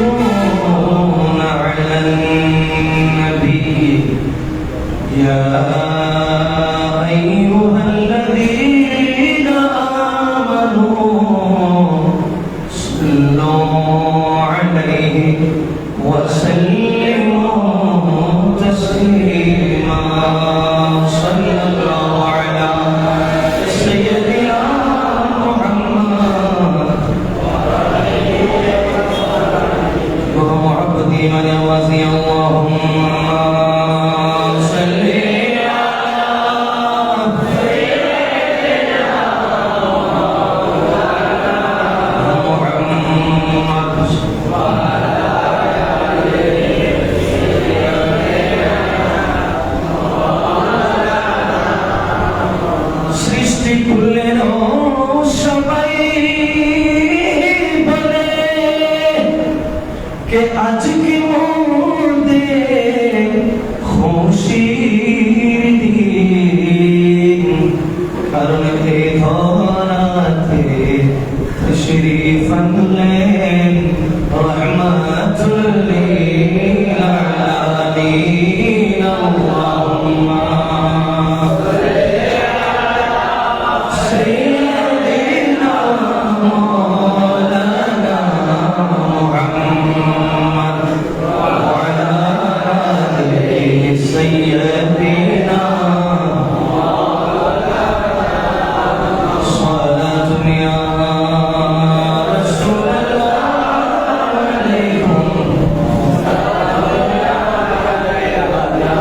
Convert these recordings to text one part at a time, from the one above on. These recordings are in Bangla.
يصلون على النبي يا أيها الذين آمنوا صلوا عليه وسلموا تسليما صلى الله على سيدنا محمد وهو عبدي من يوازي اللهم صل आज की मोदे खुशीर दिन कारण थे धराते तशरीफ अनलें रहमतुल लिल आलमीन अल्लाहुम्मा सय्यिदना मौलाना मुहम्मद سيدنا صلاة يا رسول الله عليكم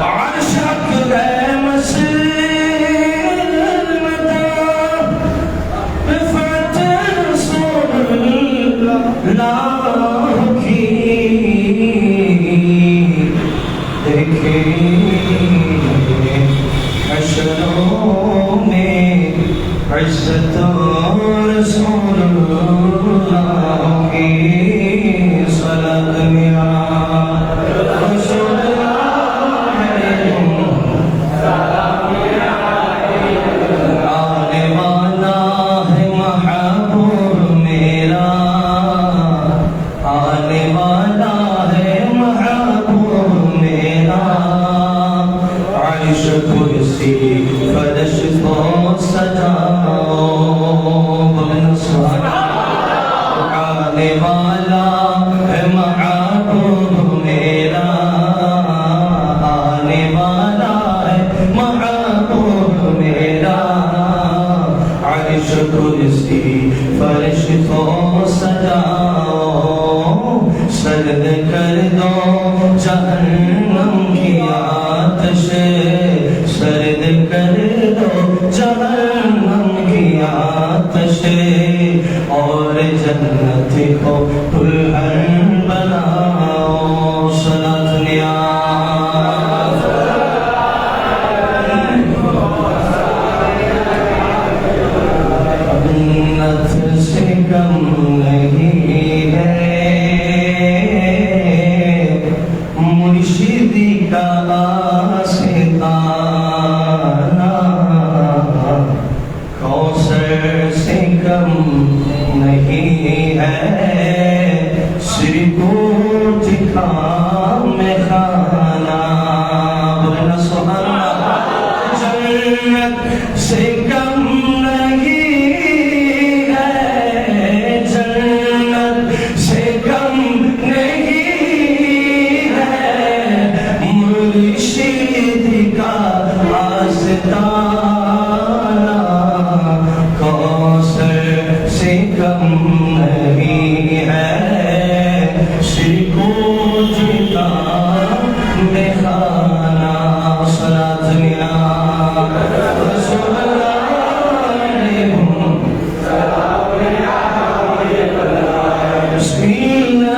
عرشك مسلمة رفعت رسول الله की देखे हशरों में इज्जत रसूलुल्लाह की सलात या रसूलुल्लाह अलैकुम सलाम आने वाला है महबूब मेरा आने वाला है महबूब मेरा अर्श कुर्सी फर्श को सजाओ आने वाला है महबूब मेरा आने वाला है महबूब मेरा अर्श कुर्सी फर्श को सजाओ सर्द कर दो जहन्नम की आतिश सर्द कर दो जहन्नम की आतिश और जन्नत को दुल्हन बनाओ सलात या जन्नत से कम नहीं है मुर्शिदी का आस्ताना कौसर से कम नहीं है श्रीकोट का में खाना बोलना सुभान अल्लाह जन्नत से कम नहीं है जन्नत से कम नहीं मुर्शिद का आस्ताना कौसर से कम नहीं है श्रीकोट का मेखाना सलात या रसूलुल्लाह अलैकुम सलाम या हबीबल्लाह बिस्मिल्लाहिर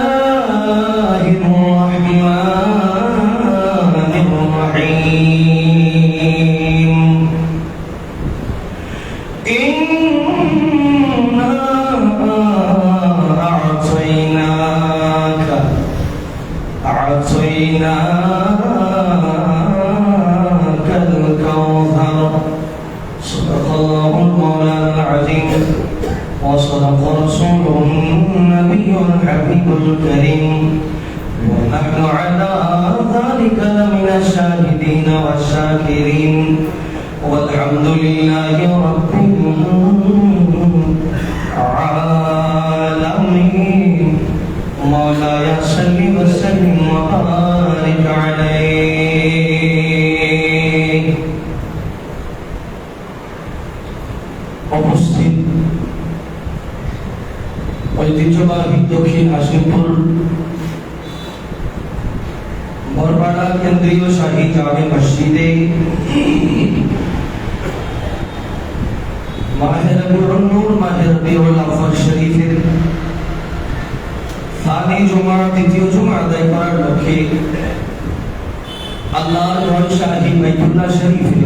रहमानिर रहीम इन्ना अअतैनाक والشاكرين والحمد لله رب العالمين مولاي صل وسلم وبارك عليه উপস্থিত ঐতিহ্যবাহী দক্ষিণ হাসিমপুর বরপাড়া কেন্দ্রীয় শাহী জামে মসজিদে মাহে রবিউল নূর মাহে রবিউল আউয়াল শরীফের সানি জুমা দ্বিতীয় জুমা আদায় করার লক্ষ্যে আল্লাহর ঘর শাহী বাইতুল্লাহ শরীফে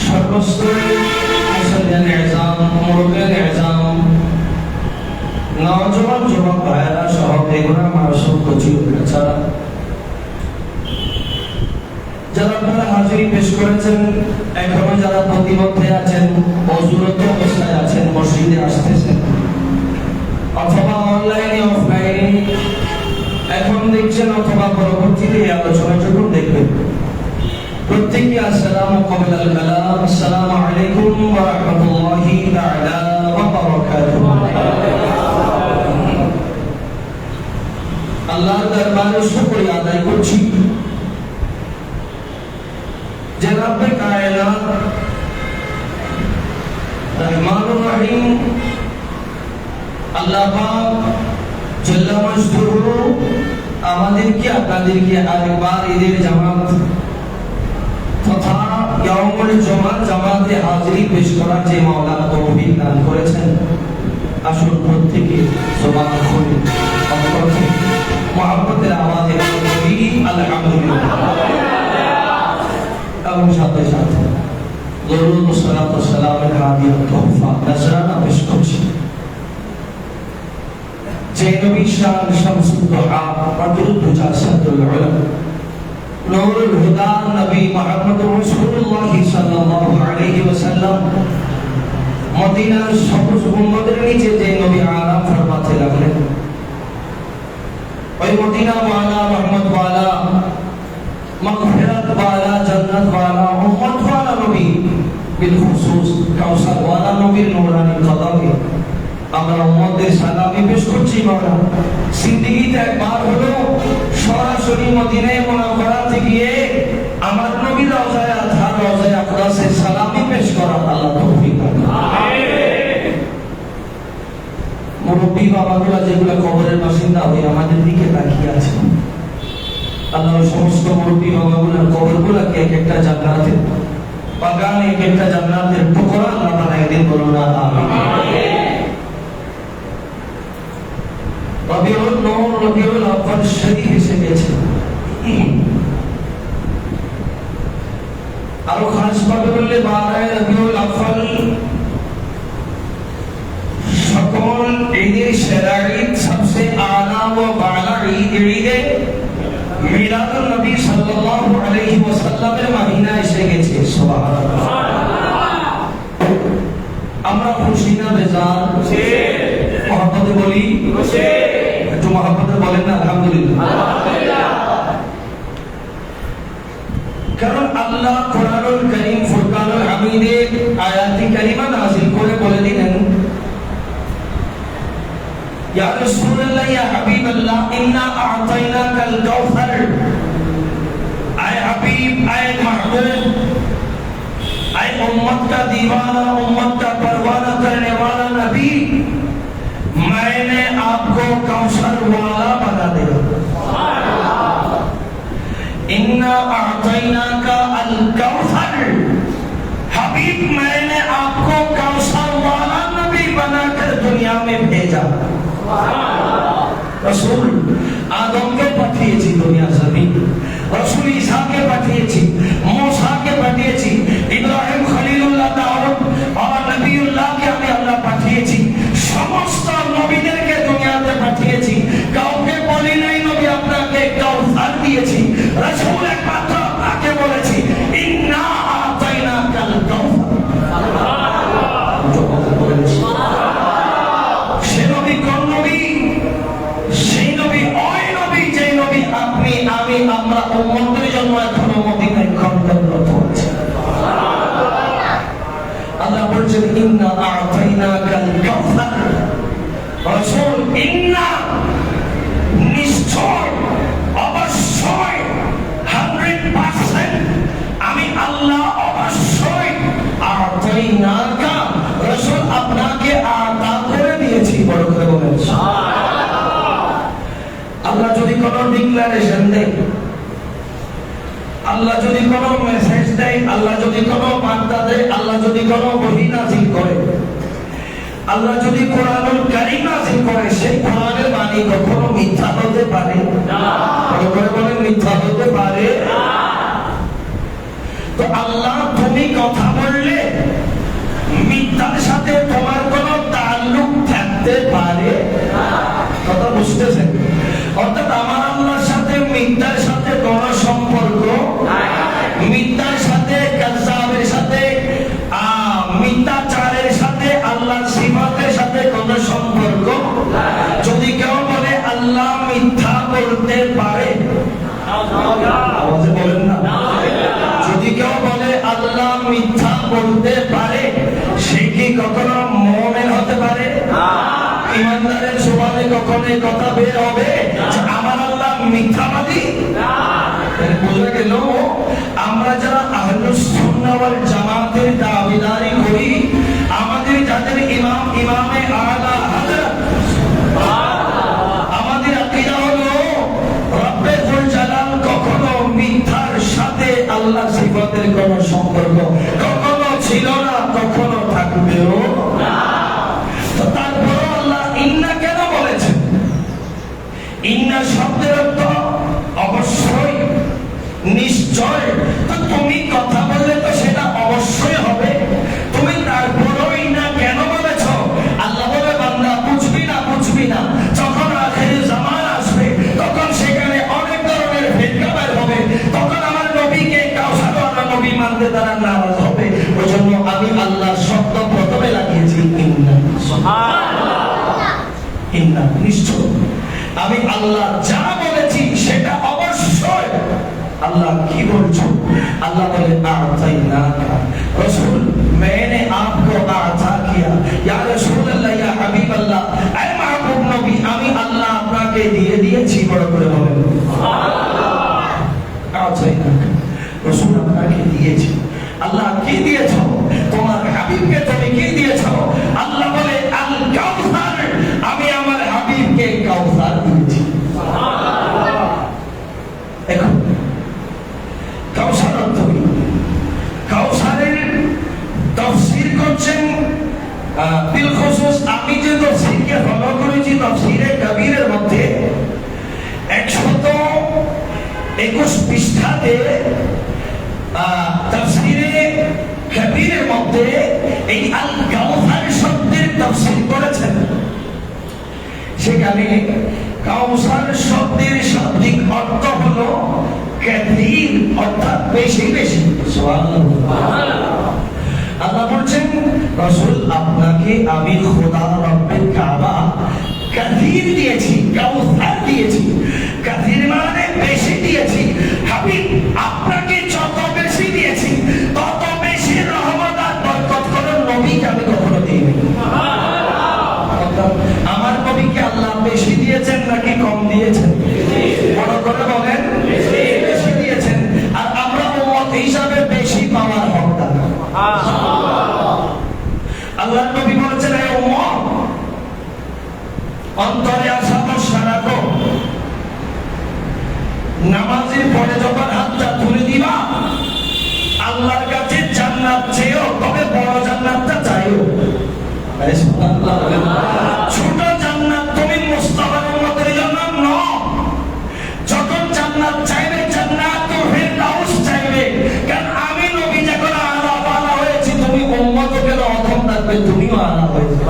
সর্বস্তরে মুসল্লিয়ান ইজাম মুরব্বিয়ান ইজাম নওজোয়ান যুবক ভাইয়েরা সহ বেগুনা মাসুম কচি বেচারা যারা আপনারা হাজিরি পেশ করেছেন এখনো যারা প্রতিমধ্যে আছেন অজুরত অবস্থায় আছেন মসজিদে আসতেছেন অথবা অনলাইনে অফলাইনে এখন দেখছেন অথবা পরবর্তীতে আলোচনা যখন দেখবেন প্রত্যেককে আসসালামু কবলাল কালাম আসসালামু আলাইকুম ওয়া রাহমাতুল্লাহি তাআলা ওয়া বারাকাতুহু আল্লাহর দরবারে শুকরিয়া আদায় করছি যে রব্বে কায়নাত রহমানুর রহিম আল্লাহ পাক জাল্লা মাশকুরু আমাদেরকে আপনাদেরকে আরেকবার ঈদের জামাত তথা ইয়াউমুল জুমা জামাতে হাজিরি পেশ করার যে মাওলা তৌফিক দান করেছেন আসুন প্রত্যেকে জবান খুলে অন্তর থেকে মুহাব্বতের আওয়াজে বলি আলহামদুলিল্লাহ এবং সাথে সাথে দরুদ ও সালাত ও সালামের হাদিয়া তোহফা নজরানা পেশ করছি যে নবী শান শামসুদ দুহা বদরুদ দুজা সাদুল উলাম নূরুল হুদা নবী মুহাম্মদ রাসূলুল্লাহ সাল্লাল্লাহু আলাইহি ওয়াসাল্লাম মদিনার সবুজ গুম্বদের নিচে যে নবী আরাম ফরমাতে লাগলেন ওই মদিনা ওয়ালা রহমত ওয়ালা মাগফিরাত ওয়ালা জান্নাত ওয়ালা উম্মত ওয়ালা নবী বিল খুসুস কাউসার ওয়ালা নবীর নূরানি কদমে আমরা উম্মতের সালামি পেশ করছি মাওলা জিন্দেগিতে একবার হলো সরাসরি মদিনায়ে মুনাওয়ারাতে গিয়ে আমার নবীর রওজায়ে আতহার রওজায়ে আকদাসে সালামি পেশ করা আল্লাহ তৌফিক দান আমিন মুরব্বি বাবাগুলো যেগুলো কবরের বাসিন্দা হয়ে আমাদের দিকে তাকিয়ে আছে আল্লাহ সমস্ত মুরব্বি বাবাগুলোর কবরগুলোকে এক একটা জান্নাতের বাগান এক একটা জান্নাতের টুকরা আল্লাহ বানাই দিন বলুন না আমিন রবিউল নূর রবিউল আউয়াল শরীফ এসে গেছে আরো খাস ভাবে বললে 12 রবিউল আউয়াল সকল ঈদের সেরা ঈদ সবচেয়ে আলা ও বালা ঈদ ঈদে মিলাদুন নবী সাল্লাল্লাহু আলাইহি ওয়াসাল্লামের মহিনা এসে গেছে সুবহানাল্লাহ আমরা খুশি না বেজার খুশি মহব্বতে বলি খুশি একটু মহব্বতে বলেন না আলহামদুলিল্লাহ আলহামদুলিল্লাহ কারণ আল্লাহ কোরআনুল কারীম ফুরকানুল হামিদে আয়াতি কারিমা নাযিল করে বলে দিলেন ইয়া রাসূলুল্লাহ ইয়া হাবিবাল্লাহ ইন্না আ'তাইনাকাল কাউসার আয় হাবিব আয় মাহবুব আয় উম্মত का दीवाना उम्मत का परवाना करने वाला नबी मैंने आपको कौसर वाला बना दिया इन्ना आतैनाका अल कौसर हबीब मैंने आपको कौसर वाला नबी बनाकर दुनिया में भेजा रसूल आदम के पाठिয়েছি दुनिया जमीन रसूल ईसा के पाठिয়েছি मूसा के पाठिয়েছি इब्राहिम खलीलुल्लाह दाऊद और नबीउल्लाह के আমি আল্লাহ পাঠিয়েছি সমস্ত নবীদেরকে দুনিয়াতে পাঠিয়েছি কাউকে বলি নাই নবী আপনাকে কাউসার দিয়েছি রাসূল একমাত্র আপনাকে বলেছি ইন্না আতাইনাকাল কাউসার সুবহানাল্লাহ সে নবী কোন নবী সেই নবী ওই নবী যে নবী আপনি আমি আমরা উম্মতের জন্য এখনো মদিনায় খন্দনরত আছে। আল্লাহ বলছেন ইন্না আ'তাইনাকাল কাউসার, রাসূল ইন্না নিশ্চয় অবশ্যই 100% আমি আল্লাহ অবশ্যই আ'তাইনাকা রাসূল আপনাকে আতা করে দিয়েছি। বড় করে বলেন আল্লাহ যদি কোন ডিক্লারেশন দেয়, আল্লাহ যদি কোন মেসেজ দেয়, আল্লাহ যদি কোন বার্তা দেয়, আল্লাহ যদি কোন বহি নাযিল করে, আল্লাহ যদি কোরআনুল কারীম নাযিল করে, সেই কোরআনের বাণী কখনো মিথ্যা হতে পারে না। বলেন মিথ্যা হতে পারে না। তো আল্লাহ তুমি কথা বললে মিথ্যার সাথে তোমার কোনো তাল্লুক থাকতে পারে না। কথা বুঝতেছেন? অর্থাৎ আমার আল্লাহর সাথে মিথ্যার সাথে কোনো সম্পর্ক নাই। মিথ্যার সাথে, কাযযাবের সাথে, মিথ্যাচারের সাথে, আল্লাহর সিফাতের সাথে কোনো সম্পর্ক নাই। যদি কেউ বলে আল্লাহ মিথ্যা বলতে পারে, আওয়াজে বলেন না, যদি কেউ বলে আল্লাহ মিথ্যা বলতে পারে, সে কি কখনো মুমিন হতে পারে? ইমানদারের জবানে কখনো কথা বের হবে যে আমার আল্লাহ মিথ্যাবাদী? বোঝা গেল আমরা যারা আহলুস সুন্নাহ ওয়াল জামাতের দাবিদারি করি, আমাদের যাদের ইমাম ইমামে আলা হযরত, আমাদের আকীদা হলো রব্বে যুল জালাল কখনো মিথ্যার সাথে আল্লাহ সিফাতের কোনো সম্পর্ক কখনো ছিল না, কখনো থাকবেও না। তো তারপর আল্লাহ ইন্না কেন বলেছেন? ইন্না শব্দের অর্থ অবশ্যই, নিশ্চয়। তো তুমি কথা বললে তো সেটা অবশ্যই হবে, তুমি তারপরও ইন্না কেন বলেছ? আল্লাহ বলে বান্দা বুঝবি না, বুঝবি না, যখন আখির জামান আসবে তখন সেখানে অনেক ধরনের ফিতনা বের হবে, তখন আমার নবীকে কাউসারওয়ালা নবী মানতে তারা নারাজ হবে। ওই জন্য আমি আল্লাহর শব্দ প্রথমে লাগিয়েছি ইন্না। সুবহানাল্লাহ। ইন্না নিশ্চয়, আমি আল্লাহ যা বলেছি সেটা অবশ্যই। अल्लाह की बोलছো अल्लाह बोले आताइनाका रसूल मैंने आपको आता किया या रसूल अल्लाह या हबीब अल्लाह ऐ महबूब नबी আমি আল্লাহ আপনাকে দিয়ে দিয়েছি। বড় করে বলেন সুবহানাল্লাহ। আতাইনাকা রসূল আপনাকে দিয়েছি। আল্লাহ কি দিয়েছো? তোমার হাবিবকে তুমি কি দিয়েছো? আল্লাহ বলে আল কাউসার, আমি আমার হাবিবকে কাউসার দিয়েছি। সুবহানাল্লাহ। এখন কাউসার অর্থ কি? কাউসারের তাফসীর করছেন বিল খুসুস। আমি যে তাফসীরকে ফলো করেছি তাফসীরে কবিরের মধ্যে 121 পৃষ্ঠাতে তাফসীরে কবিরের মধ্যে এই আল কাউসার শব্দের তাফসীর করেছেন। সেখানে কাউসার শব্দের শাব্দিক অর্থ হলো কাসীর, অর্থাৎ বেশি বেশি। সুবহানাল্লাহ। আল্লাহ বলছেন রাসূল আপনাকে আমি খোদা রব্বে কাবা কাসীর দিয়েছি, কাউসার দিয়েছি। কাসীর মানে বেশি দিয়েছি। হাবিব আপনাকে যত বেশি দিয়েছি তত বেশি রহমত আর বরকত কোন নবীকে আমি কখনো দিইনি। আমার নবীকে আল্লাহ বেশি দিয়েছেন নাকি কম দিয়েছেন? বড় করে বলেন বেশি দিয়েছেন। আর আমরা উম্মত হিসাবে বেশি পাওয়ার হকদার। আল্লাহ নবী বলেছেন হে উম্মত অন্তরে আশা ভরসা রাখো, নামাজের পরে যখন হাতটা তুলে দিবা আল্লাহর কাছে জান্নাত চেয়েও, তবে বড় জান্নাতটা চাইও। ছোট জান্নাত তুমি মুস্তাফার উম্মতের জন্য নও। যখন জান্নাত চাইবে জান্নাতুল ফিরদাউস চাইবে, কারণ আমি নবী যখন আলা পালা হয়েছি তুমি উম্মতকে অধম থাকবে, তুমিও আলা হয়েছে।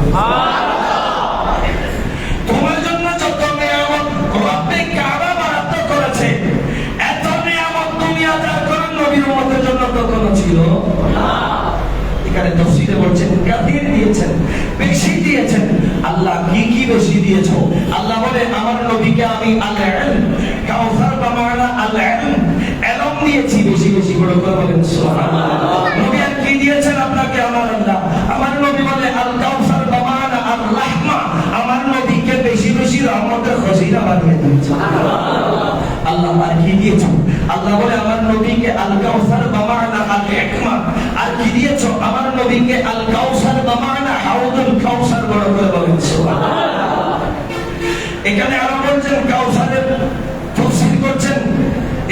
তোমার জন্য যত নিয়ামত রব্বে কাবা বরাদ্দ করেছে, এত নিয়ামত তুমি আদায় করার নবীর উম্মতের জন্য কখনো ছিল না। এখানে তাফসীরে বলছেন কাসীর দিয়েছেন, বেশি দিয়েছেন। আল্লাহ কি কি বেশি দিয়েছো? আল্লাহ বলে আমার নবীকে আমি আল ইলম, কাউসার বা মানা আল ইলম, আল্লাহ বলে আমার নবীকে আল কাউসার বামানা আল হিকমা, আর কি দিয়েছো আমার নবীকে আল কাউসার বামানা হাউদুল কাউসার, বড় করে বলেন সুবহানাল্লাহ। এখানে আরো বলছেন কাউসারের তাফসীর করছেন,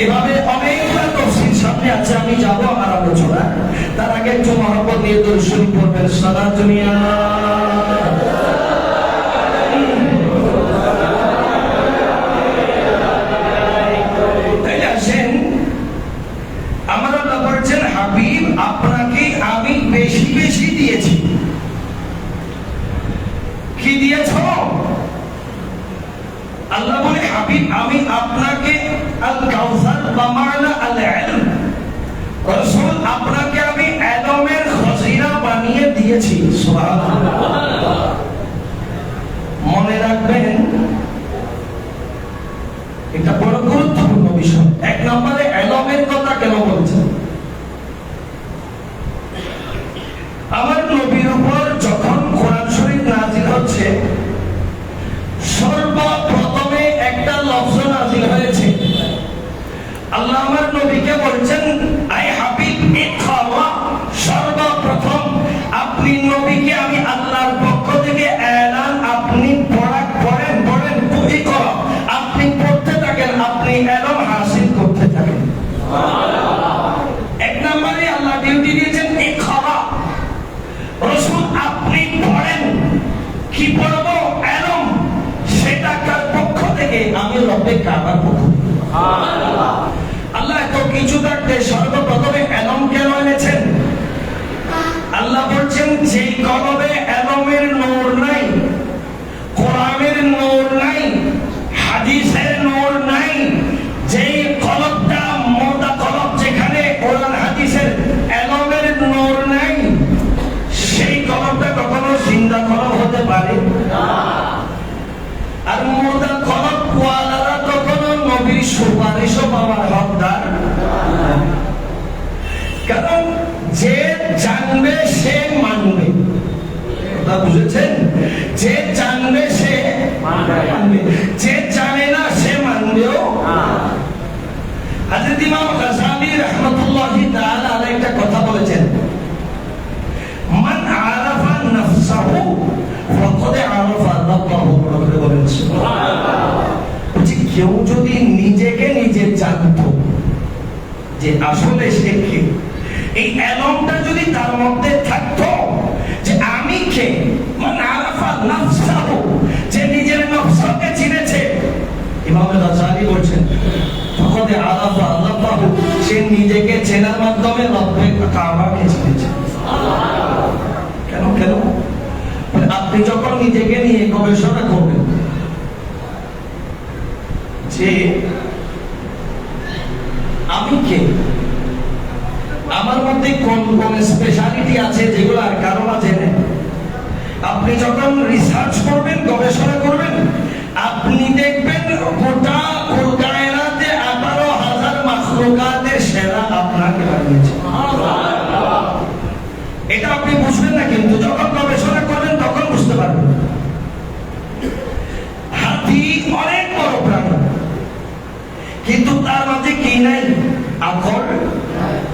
এভাবে অনেকবার তাফসীর সামনে আছে, আমি যাব আমার আলোচনা। তার আগে একটু মহব্বত নিয়ে দরুদ শরীফ পড়বেন, সালাতুন ইয়া আমার আল্লাহ বলছেন হাবিব আপনাকে আমি বেশি বেশি দিয়েছি। কি দিয়েছ? আল্লাহ বলে হাবিব আমি আপনাকে আল কাউসার বামানা আল ইলম, রাসূল আপনাকে আমি ইলমের খজিনা বানিয়ে দিয়েছি। সুবহানাল্লাহ। মনে রাখবেন এটা বড় গুরুত্বপূর্ণ বিষয়। এক নম্বরে ইলমের কথা কেন বলছেন? আমার নবীর উপর যখন কোরআন শরীফ নাযিল হচ্ছে, সর্বপ্রথমে একটা লফজ নাযিল হয়েছে। আল্লাহ আমার নবীকে বলছেন আই হাবিব ইকরা, সর্বপ্রথম আপনি নবীকে আমি আল্লাহর পক্ষ থেকে এলান, আপনি পড়েন ইকরা, আপনি পড়তে থাকেন, আপনি ইলম হাসিল করতে থাকেন। এক নম্বরে আল্লাহ ডিউটি দিয়েছেন ইকরা, রাসূল আপনি পড়েন। কি পড়বো? ইলম। সেটা কার পক্ষ থেকে? আমি রব্বে কাবার পক্ষ থেকে। সুবহানাল্লাহ। আল্লাহ এত কিছু থাকতে সর্বপ্রথমে ইলম কেন এনেছেন? আল্লাহ বলছেন যেই কলবে ইলমের নূর নাই, কোরআনের নূর নাই, হাদিসের নূর নাই, যেই কলবটা মোটা কলব, যেখানে কোরআন হাদিসের ইলমের নূর নাই, সেই কলবটা কখনো জিন্দা কলব হতে পারে না। আর মোটা কলব ওয়ালারা কখনো নবীর সুপারিশও পাওয়ার হকদার না। কারণ যে জানবে সে মানবে, কথা বুঝেছেন? যে জানবে সে মানবে, যে জানে না সে মানবেও না। হযরত ইমাম গাযযালী রাহমাতুল্লাহি তাআলা আলাইহি একটা কথা বলেছেন, মান আরাফা নাফসাহু ফাকাদ আরাফা রাব্বাহু, বলেন সুবহানাল্লাহ। কেউ যদি নিজেকে নিজে জানতো যে আসলে সে কে, এই ইলমটা যদি তার মধ্যে থাকতো যে আমি কে, মান আরাফা নাফসাহু, যে নিজের নফসকে চিনেছে, ইমাম গাযযালী বলেন ফাকাদ আরাফা রাব্বাহু, সে নিজেকে চেনার মাধ্যমে রব্বে কাবাকে চিনেছে। সুবহানাল্লাহ। কেন? আপনি যখন নিজেকে নিয়ে গবেষণা করবেন যে আমি কে, আমার মধ্যে কোন কোন স্পেশালিটি আছে যেগুলো আর কারো মাঝে নেই, আপনি যখন রিসার্চ করবেন, গবেষণা করবেন, আপনি দেখবেন গোটা কায়নাতে 18,000 মাখলুকাতের সেরা আপনাকে বানিয়েছে। এটা আপনি বুঝবেন না, কিন্তু যখন গবেষণা করবেন তখন বুঝতে পারবেন। হাতি অনেক বড় প্রাণী, কিন্তু তার মাঝে কি নাই? আকল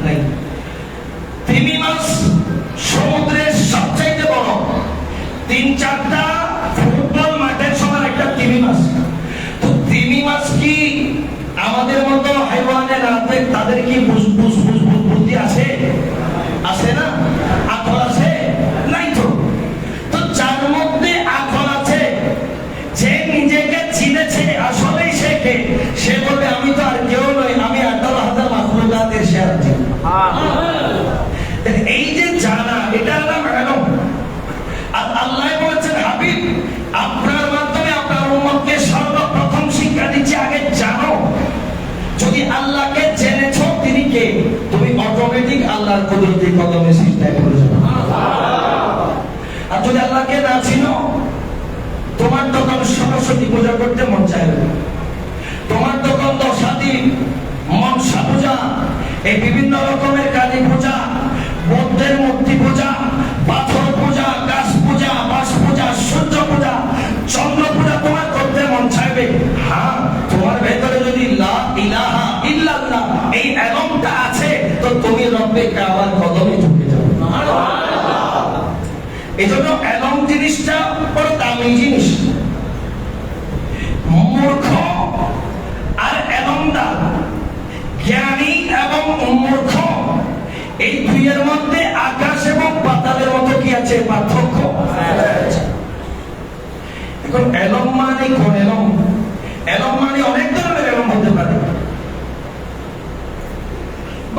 নাই। তিমি মাছ সমুদ্রের সবচাইতে বড়, 3-4টা ফুটবল মাঠের সমান একটা তিমি মাছ। তো তিমি মাছ কি আমাদের মতো হাইওয়ানের রাতে তাদের কি বুদ্ধি আছে? আছে না? আকল আছে? নাই। তো যার মধ্যে আকল আছে, যে নিজেকে চিনেছে আসলেই সে কে, সে বলবে আমি তো আর কেউ নই, আমি 18,000 মাখলুকাতের সেরা। এই যে জানা, এটার নাম ইলম। আর আল্লাহ বলেছেন হাবিব আপনার মাধ্যমে আপনার উম্মতকে সর্বপ্রথম শিক্ষা দিচ্ছি, আগে জানো। যদি আল্লাহকে জেনেছো তিনি কে, তুমি অটোমেটিক আল্লাহর কুদরতি কদমে সিজদায় পড়ে যাবে। আর যদি আল্লাহকে না চিনো, তোমার তখন সরস্বতী পূজা করতে মন চাইবে, তোমার তখন দশাতি মনসা পূজা, এই বিভিন্ন রকমের কালী পূজা, বৌদ্ধের মূর্তি পূজা, পাথর পূজা, গাছ পূজা, বাস পূজা, সূর্য পূজা, চন্দ্র পূজা তোমার করতে মন চাইবে। হ্যাঁ, তোমার ভেতরে যদি লা ইলাহা ইল্লাল্লাহ রব্বে কাবার কদমে ঝুঁকে যাবে। এই জন্য এলম জিনিসটা বড় দামি জিনিস। মূর্খ আর এলমদার, জ্ঞানী এবং মূর্খ, এই দুইয়ের মধ্যে আকাশ এবং পাতালের মতো কি আছে? পার্থক্য। এখন এলম মানে কোন এলম? এলম মানে অনেক ধরনের এলম হতে পারে।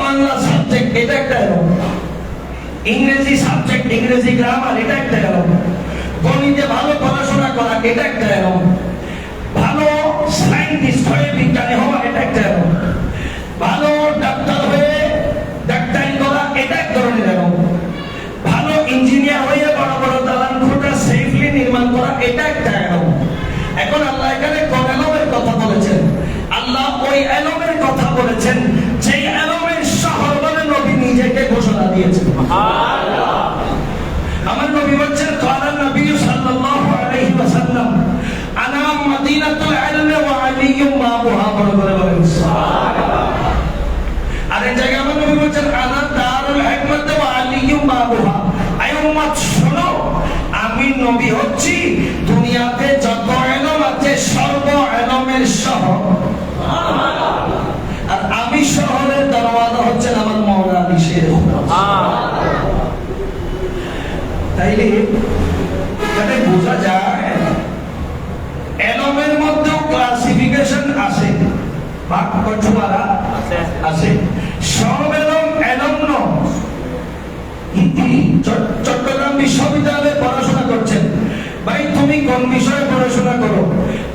বাংলা সাবজেক্ট, এটা একটা এলম। ইংরেজি সাবজেক্ট, ইংরেজি গ্রামার, এটা একটা এলম। গণিতে ভালো পড়াশোনা করা, এটা একটা এলম। ভালো সায়েন্টিস্ট হয়ে বিজ্ঞানী হওয়া, এটা একটা এলম। ভালো ডাক্তার হয়ে ডাক্তারি করা, এটা এক ধরনের এলম। ভালো ইঞ্জিনিয়ার হয়ে বড় বড় দালান কোঠা সেফলি নির্মাণ করা, এটা একটা এলম। এখন আল্লাহ এখানে কোন এলমের কথা বলেছেন? আল্লাহ ওই এলমের কথা বলেছেন যে এলমের শহর বলে নবী নিজেকে ঘোষণা দিয়েছেন। আমার নবী বলছেন, কালা নবী সাল্লাল্লাহু আলাইহি ওয়াসাল্লাম, আনা মদিনাতুল ইলমি ওয়া আলিয়্যুম বাবুহা। বলে বলেন সুবহানাল্লাহ। আর এই জায়গায় আমার নবী বলছেন, আনা দারুল হিকমত ওয়া আলিয়্যুম বাবুহা। আয় উম্মত শোনো, আমি নবী হচ্ছি দুনিয়াতে যত ইলম আছে সর্ব ইলমের শহর। আর আমি শহরের দরওয়াজা হচ্ছেন আমার মাওলা আলী শের। তাইলে এখানে বোঝা যায় এলমের মধ্যেও ক্লাসিফিকেশন আছে, ভাগ বাটোয়ারা আছে। সব এলম এলম নয়। চট্টগ্রাম বিশ্ববিদ্যালয়ে পড়াশোনা করছেন, ভাই তুমি কোন বিষয়ে পড়াশোনা করো?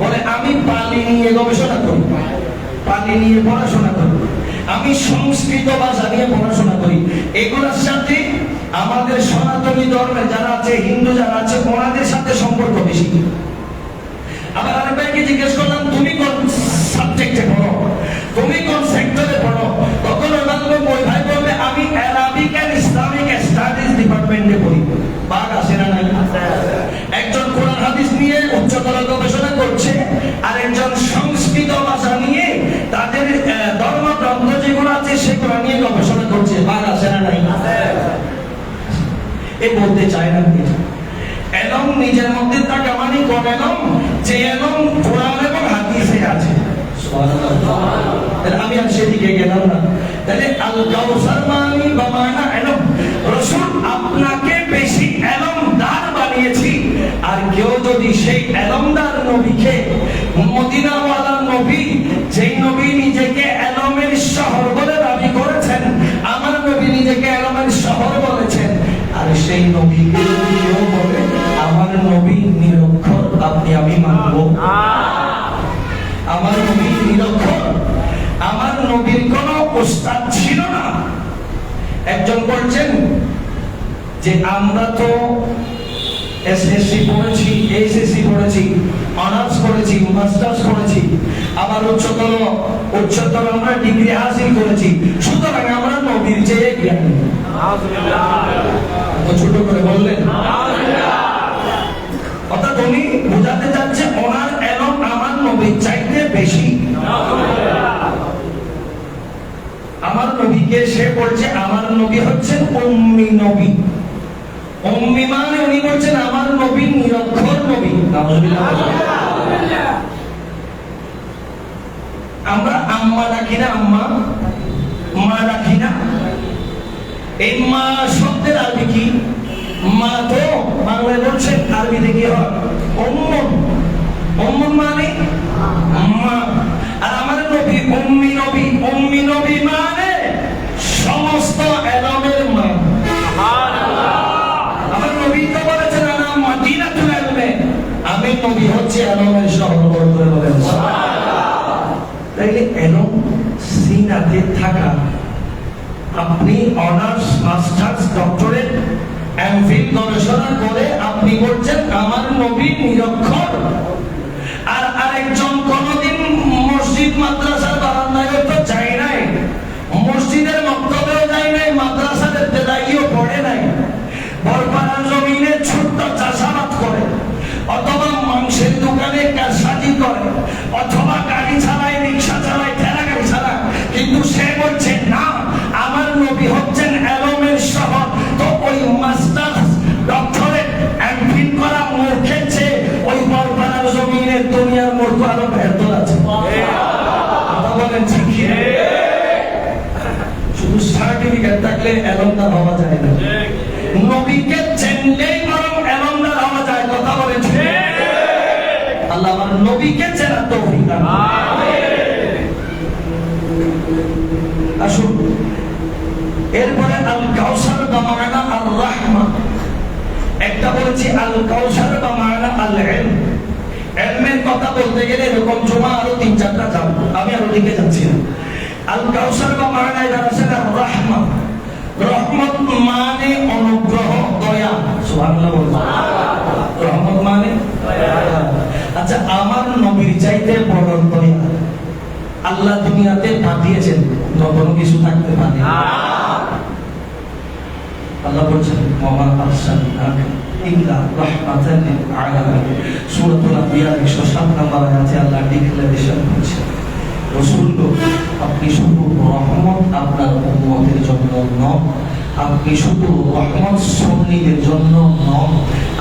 বলে আমি পালি নিয়ে গবেষণা করি, পালি নিয়ে পড়াশোনা করি, আমি সংস্কৃত ভাষা নিয়ে পড়াশোনা করি। এগুলোর সাথে আমাদের সনাতনী ধর্মে যারা আছে, হিন্দু যারা আছে, ওনাদের সাথে সম্পর্ক বেশি। আবার আরেক ভাইকে জিজ্ঞেস করলাম, তুমি কোন সাবজেক্টে পড়ো, তুমি কোন সেক্টরে পড়ো? তখন ওই ভাই বলবে, আমি অ্যারাবিক এন্ড ইসলামিক স্টাডিজ ডিপার্টমেন্টে পড়ি। বাঘ আছে না নাই? একজন কোরআন হাদিস নিয়ে উচ্চতর গবেষণা করছে, আর একজন সংস্কৃত ভাষা নিয়ে তাদের ধর্মগ্রন্থ যেগুলো আছে সেগুলো নিয়ে গবেষণা করছে। বাঘ আছে না নাই? এ বলতে চায় না এলম নিজের মধ্যে থাকা মানে কোন এলম? যে এলম কোরআন এবং হাদিসে আছে। আমি আর সেদিকে গেলাম না। তাহলে আল কাউসার মানে বা মানা এলম। রাসূল আপনাকে বেশি এলমদার বানিয়েছি। আর কেউ যদি সেই এলমদার নবীকে, মদিনাওয়ালা নবী, যেই নবী নিজেকে এলমের শহর বলে দাবি করেছেন, আমার নবী নিজেকে এলমের শহর বলেছেন, আর সেই নবীকে যদি কেউ বলে আমার নবী নিরক্ষর, আপনি আমি মানব? আমার নবী নিরক্ষর, আমার নবীর কোন উস্তাদ ছিল না। একজন বলছেন যে আমরা তো এসএসসি পড়েছি, এইচএসসি পড়েছি, অনার্স করেছি, মাস্টার্স করেছি, আবার উচ্চতর আমরা ডিগ্রি হাসিল করেছি, সুতরাং আমরা নবীর চেয়ে জ্ঞানী। ছোট করে বললেন। অর্থাৎ উনি বোঝাতে চাচ্ছে ওনার এলম আমার নবীর চাইতে বেশি। আমার নবীকে সে বলছে আমার নবী হচ্ছেন উম্মি নবী। উম্মি মানে উনি বলছেন আমার নবী নিরক্ষর নবী। আমরা আম্মা ডাকি না? আম্মা, মা ডাকি না? এই মা শব্দের আরবি কি? মা তো বাংলায় বলছেন, আরবিতে কি হয়? উম্মুন। উম্মুন মানে মা। আর আমাদের নবী উম্মি নবী। উম্মি নবী মানে সমস্ত এলমের মা। আমার নবী তো বলেছেন আনা মদিনাতুল ইলমি, আমি নবী হচ্ছে এলমের শহর। বলে বলেন সুবহানাল্লাহ। তাইলে এলম সিনাতে থাকা, আপনি অনার্স, মাস্টার্স, ডক্টরেট, এমফিল গবেষণা করে আপনি বলছেন আমার নবী নিরক্ষর। আর আরেকজন কোনদিন মসজিদ মাদ্রাসার বারান্দায় তো যায় নাই, মসজিদের মক্তবেও যায় নাই, মাদ্রাসার ইবতেদাইও পড়ে নাই, বরপাড়ার জমিনে ছোট্ট চাষাবাদ করে, অথবা মাংসের দোকানে কারসাজি করে, অথবা গাড়ি চালায়, রিক্সা চালায়, ঠেলা গাড়ি চালায়, কিন্তু সে বলছে না আমার নবী হচ্ছেন শুধু সার্টিফিকেট থাকলে এলমদার হওয়া যায় না। নবীকে চিনলেই বরং এলমদার হওয়া যায়। কথা বলেছে আল্লাহ আমার নবীকে চেনার তৌফিক দান করুন। আসুন এরপরে আল কাউসার বা মানা আর রাহমা। একটা বলেছি আল কাউসার বা মানা আল ইলম। ইলমের কথা বলতে গেলে এরকম জমা আরো 3-4টা যাব, আমি আরো দিকে যাচ্ছি না। আল কাউসার বা মানা এটা আছে আর রাহমা। রহমত মানে অনুগ্রহ, দয়া। সুবহানাল্লাহ বলুন। রহমত মানে দয়া। আচ্ছা, আমার নবীর চাইতে বড় দয়া আল্লাহ দুনিয়াতে পাঠিয়েছেন কোনো কিছু থাকতে পারে। আল্লাহ বলছেন ওয়া মা আরসালনাকা ইল্লা রাহমাতান লিল আলামিন। সূরাতুল আম্বিয়া 107 নম্বর আয়াতে আল্লাহ ডিক্লারেশন করেছেন, রাসূল আপনি শুধু রহমত আপনার উম্মতের জন্য নন, আপনি শুধু রহমত সুন্নিদের জন্য নন,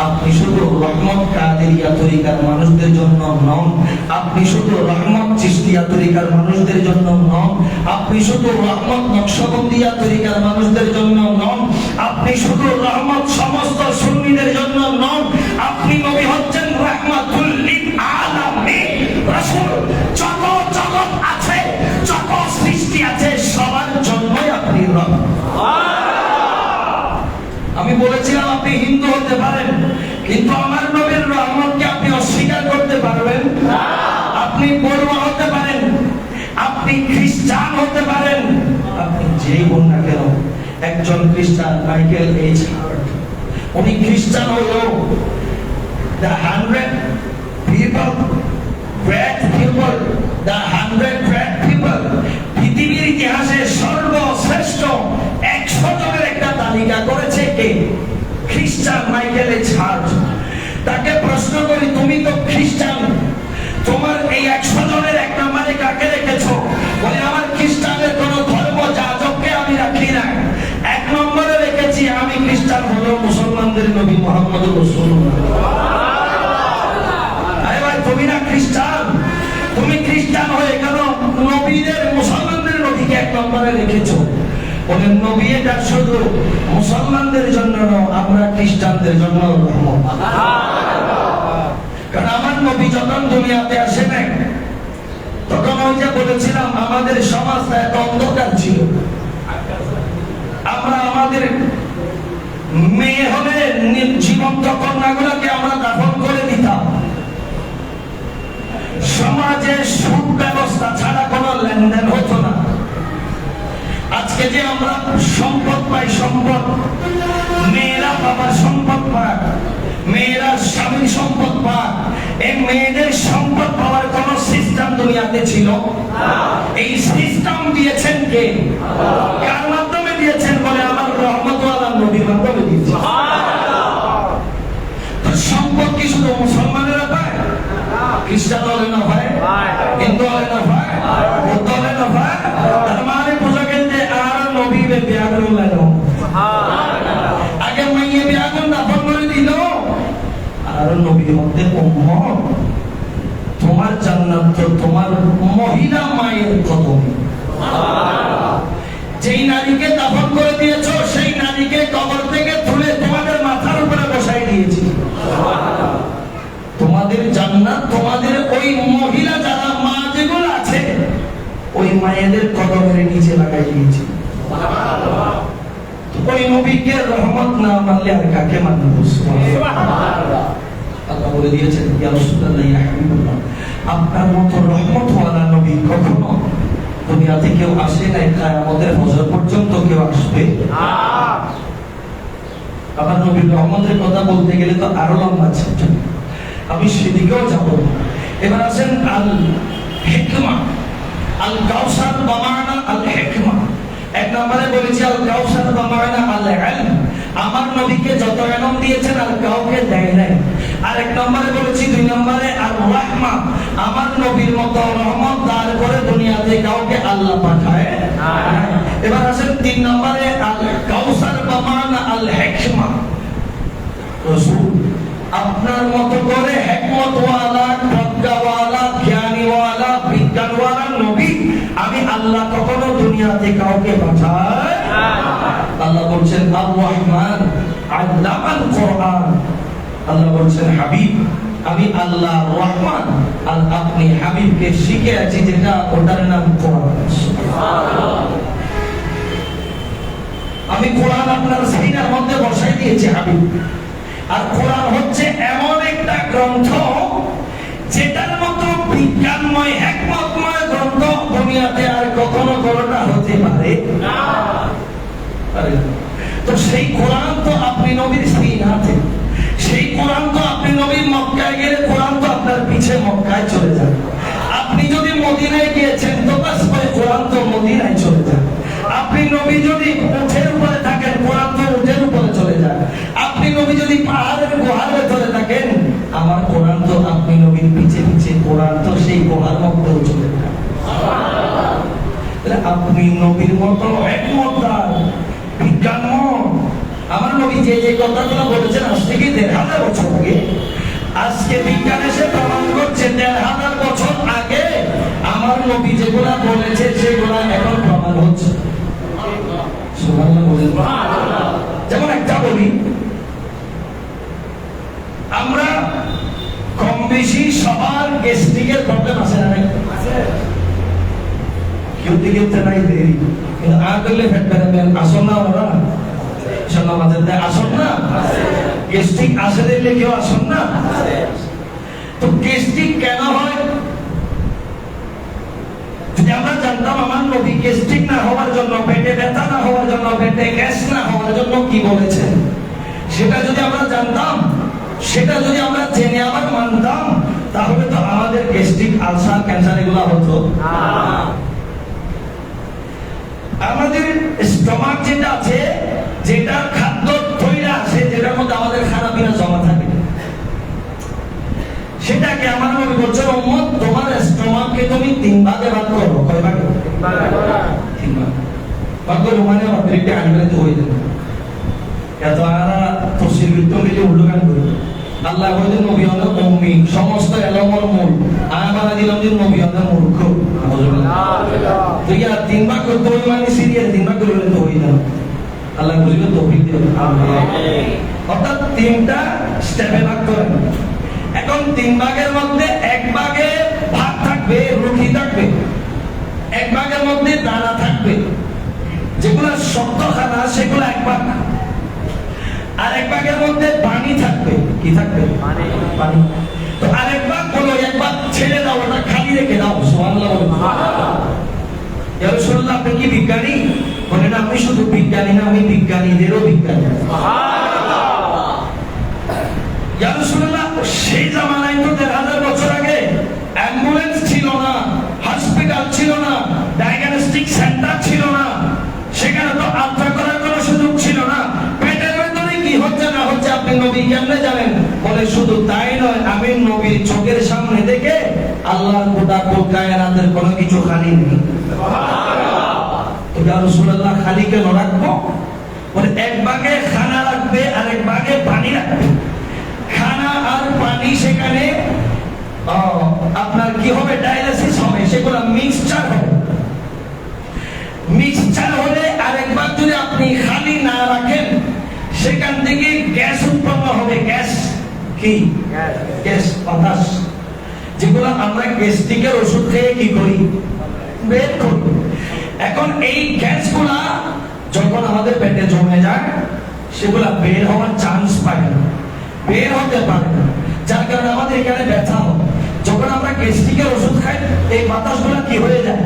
আপনি শুধু রহমত কাদেরিয়া তরিকার মানুষদের জন্য নন, আপনি শুধু রহমত চিশতিয়া তরিকার মানুষদের জন্য নন, আপনি শুধু রহমত নকশবন্দিয়া তরিকার মানুষদের জন্য নন, আপনি শুধু রহমত সমস্ত সুন্নিদের জন্য নন, আপনি নবী হচ্ছেন রাহমাতুল লিল আলামিন। রাসূল যত জগৎ আছে, যত সৃষ্টি আছে, সবার জন্যই আপনি রহমত। আমি বলেছিলাম আপনি হিন্দু হতে পারেন, কিন্তু আমার নবীর রহমতকে আপনি অস্বীকার করতে পারবেন না। আপনি বড়ুয়া হতে পারেন, আপনি খ্রিস্টান হতে পারেন, আপনি যেই হন না কেন। একজন খ্রিস্টান মাইকেল এইচ হার্ট, উনি খ্রিস্টান হলেও the 100 people great people, the 100 great people, পৃথিবীর ইতিহাসে সর্বশ্রেষ্ঠ 100 জনের একটা তালিকা করেছে কে? খ্রিস্টান মাইকেল এইচ হার্ট। তাকে প্রশ্ন করি, তুমি তো খ্রিস্টান, তোমার এই 100 জনের 1 নম্বরে কাকে রেখেছো? বলে আমার খ্রিস্টানের কোন ধর্ম যাজককে আমি রাখি না, 1 নম্বরে রেখেছি আমি খ্রিস্টান হলেও মুসলমানদের নবী মুহাম্মদুর রাসূলুল্লাহ। আরে ভাই, তুমি না খ্রিস্টান, তুমি খ্রিস্টান হয়ে কেন নবীদের মুসলমানদের নবীকে 1 নম্বরে রেখেছো? বলেন নবী এটা শুধু মুসলমানদের জন্য নয়, আমরা খ্রিস্টানদের জন্য রহমত। কারণ আমার নবী যখন দুনিয়াতে আসেন তখন ওই যে বলেছিলাম আমাদের সমাজটা এত অন্ধকার ছিল, আমরা আমাদের মেয়ে হলে জীবন্ত কন্যাগুলোকে আমরা দাফন করে দিতাম। সমাজে সুব্যবস্থা ছাড়া কোনো লেনদেন হতো না। আজকে যে আমরা সম্পদ পাই, সম্পদ, মেয়েরা বাবার সম্পদ পায়, মেয়েরা স্বামীর সম্পদ পায়, এই মেয়েদের সম্পদ পাওয়ার কোন সিস্টেম দুনিয়াতে ছিল না। এই সিস্টেম দিয়েছেন কে? কার মাধ্যমে দিয়েছেন? বলে আমার রহমতওয়ালা নবীর মাধ্যমে দিয়েছেন। সম্পদ কি শুধু মুসলমানেরা পায়? খ্রিস্টান হলে না ভাই, হিন্দু হলে না ভাই, বৌদ্ধ হলে না ভাই। তার মানে বোঝা গেল যে আর নবী বিয়া করলেন আগে মাইয়ে বিয়া করে দাফন করে দিল, আর নবীর মধ্যে উম্মত। তোমার জান্নাত তো তোমার মহিলা মায়ের কদমে। যেই নারীকে দাফন করে দিয়েছো সেই নারীকে কবর থেকে তুলে তোমাদের মাথার উপরে বসাই দিয়েছি। তোমাদের জান্নাত তোমাদের ওই মহিলা যারা মা যেগুলো আছে ওই মায়েদের কদমের নিচে লাগাই দিয়েছি। ওই নবীকে রহমত না মানলে আর কাকে মানব? আল্লাহ বলে দিয়েছেন ইয়া রাসূলুল্লাহ, ইয়া হাবিবাল্লাহ, আপনার মতো রহমতওয়ালা নবী কখনো দুনিয়াতে কেউ আসে নাই, কিয়ামতের ফজর পর্যন্ত কেউ আসবে না। আবার নবীর রহমতের কথা বলতে গেলে তো আরো লম্বা চ্যাপ্টার, আমি সেদিকেও যাব। এবার আসেন আল হিকমা। আল কাউসার বা মানা আল হিকমা। 1 নম্বরে বলেছি আল কাউসার বা মানা আল ইলম। আমার নবীকে যত ইলম দিয়েছেন আর কাউকে দেয় নাই। আর 1 নম্বরে বলেছি, 2 নম্বরে আর রাহমা। আমার নবীর মতো রহমত দান করে দুনিয়াতে কাউকে আল্লাহ পাঠায় না। এবার আসেন 3 নম্বরে আল কাউসার বা মানা আল হিকমা। রাসূল আপনার মতো করে হিকমতওয়ালা, প্রজ্ঞাওয়ালা, জ্ঞানীওয়ালা, বিজ্ঞানওয়ালা নবী আমি আল্লাহ কখনো দুনিয়া দুনিয়াতে কাউকে পাঠায়। আল্লাহ বলছেন আর রহমান আল্লামাল কোরআন। আল্লাহ বলছেন হাবিব আমি আল্লাহ রহমান আর আপনি হাবিবকে শিখে আছি যেটা ওটার নাম কোরআন। আমি কোরআন আপনার সিনার মধ্যে বসাই দিয়েছি হাবিব। আর কোরআন হচ্ছে এমন একটা গ্রন্থ যেটার মতো বিজ্ঞানময় হিকমতময় গ্রন্থ দুনিয়াতে আর কখনো কোনোটা হতে পারে না। তো সেই কোরআন তো আপনি নবীর সিনাতে, সেই কোরআন তো আপনি নবীর মক্কায় গেলে কোরআন তো আপনার পিছে মক্কায় চলে যাবে। আপনি যদি মদিনায় গিয়েছেন তো বাস ওই কোরআন তো মদিনায় চলে যাবে। আপনি নবী যদি উঠের উপরে থাকেন কোরআন তো উঠের উপরে চলে যায়। আপনি নবী যদি পাহাড়ের গুহার ভেতরে থাকেন আমার কোরআন তো আপনি নবীর পিছে পিছে কোরআন তো সেই গুহার মধ্যেও চলে যায়। আপনি নবীর মতো একমতদার বিজ্ঞানময়। আমার নবী যে যে কথাগুলো বলেছেন আজ থেকে ১,৫০০ বছর আগে, আজকে বিজ্ঞান এসে প্রমাণ করছে ১,৫০০ বছর আগে আমার নবী যেগুলা বলেছে সেগুলা এখন প্রমাণ হচ্ছে। যেমন একটা বলি, আমরা কম বেশি সবার গ্যাস্ট্রিকের প্রবলেম আছে না নাই? কেউ দিকে নাই দেরি কিন্তু আগলে ফেট বেরোবেন আসল না ওরা আমাদের আসল না গ্যাস্ট্রিক আসে দিলে কেউ আসল না। তো গ্যাস্ট্রিক কেন হয়? যদি আমরা জানতাম আমার নবী গ্যাস্ট্রিক না হওয়ার জন্য, পেটে ব্যথা না হওয়ার জন্য, পেটে গ্যাস না হওয়ার জন্য কি বলেছেন, সেটা যদি আমরা জানতাম, সেটা যদি আমরা জেনে আবার মানতাম, তাহলে তো আমাদের গ্যাস্ট্রিক আলসার ক্যান্সার এগুলো হতো না। আমাদের স্টমাক যেটা আছে, যেটা খাদ্য তৈরি আছে, যেটার মধ্যে আমাদের খানা পিনা জমা থাকে, সেটাকে আমার নবী বলছেন উম্মত তোমার স্টমাককে তুমি ৩ ভাগে ভাগ করো। কয় ভাগে? ৩ ভাগ। ভাগ করো মানে অতিরিক্ত আনবেন হয়ে যাবে। এত আরা তফসির বিত্ত মিলে উল্টো গান করি। আল্লাহ বলেন নবী হলো উম্মি, সমস্ত এলমের মূল। আমি বলে দিলাম যে নবী হলো মূর্খ। তো ইয়া ৩ ভাগ করতে হয় মানে সিরিয়াস ৩ ভাগ করে তো হই না। আল্লাহ বুঝিয়ে তৌফিক দিন। আমিন। অর্থাৎ ৩টা স্টেপে ভাগ করেন। এখন ৩ ভাগের মধ্যে ১ ভাগে ভাত থাকবে, রুটি থাকবে, ১ ভাগের মধ্যে দানা থাকবে, যেগুলো শক্ত খানা সেগুলো ১ ভাগ, আর ১ ভাগের মধ্যে পানি থাকবে। কি থাকবে? পানি। তো আরেক ভাগ বলো ১ ভাগ ছেড়ে দাও, ওটা খালি রেখে দাও। সুবহানাল্লাহ বলুন। ইয়া রাসূলুল্লাহ আপনি কি বিজ্ঞানী? বলেন আমি শুধু বিজ্ঞানী না, আমি বিজ্ঞানীদেরও বিজ্ঞানী। সুবহানাল্লাহ। ইয়া রাসূলুল্লাহ সেই জামানায় তো ১,৫০০ বছর আগে অ্যাম্বুলেন্স ছিল না, হসপিটাল ছিল না, ডায়াগনস্টিক সেন্টার ছিল না, সেখানে তো আলট্রা করার কোনো সুযোগ ছিল না। পেটের ভেতরে কি হচ্ছে না হচ্ছে আপনি নবী কেমনে জানেন? বলে শুধু তাই নয়, আমি নবীর চোখের সামনে দেখে আল্লাহর গোটা কায়নাতের কোনো কিছু খালি নেই। তো ইয়া রাসূলুল্লাহ খালি কেন রাখবো? বলে ১ ভাগে খানা রাখবে আর ১ ভাগে পানি রাখবে। খানা আর পানি সেখানে আপনার কি হবে? ডায়ালিসিস হবে, সেগুলো মিক্সচার হবে। মিক্সচার হলে আরেকবার যদি আপনি খালি না রাখেন সেখান থেকে গ্যাস উৎপন্ন হবে। গ্যাস কি? গ্যাস, বাতাস, যেগুলো আমরা গ্যাস্ট্রিকের ওষুধ খেয়ে কি করি? বের করি। এখন এই গ্যাসগুলা যখন আমাদের পেটে জমে যায় সেগুলা বের হওয়ার চান্স পায় না, বের হতে পারে না, যার কারণে আমাদের এখানে ব্যথা হয়। যখন আমরা গ্যাস্ট্রিকের ওষুধ খাই এই বাতাসগুলো কি হয়ে যায়?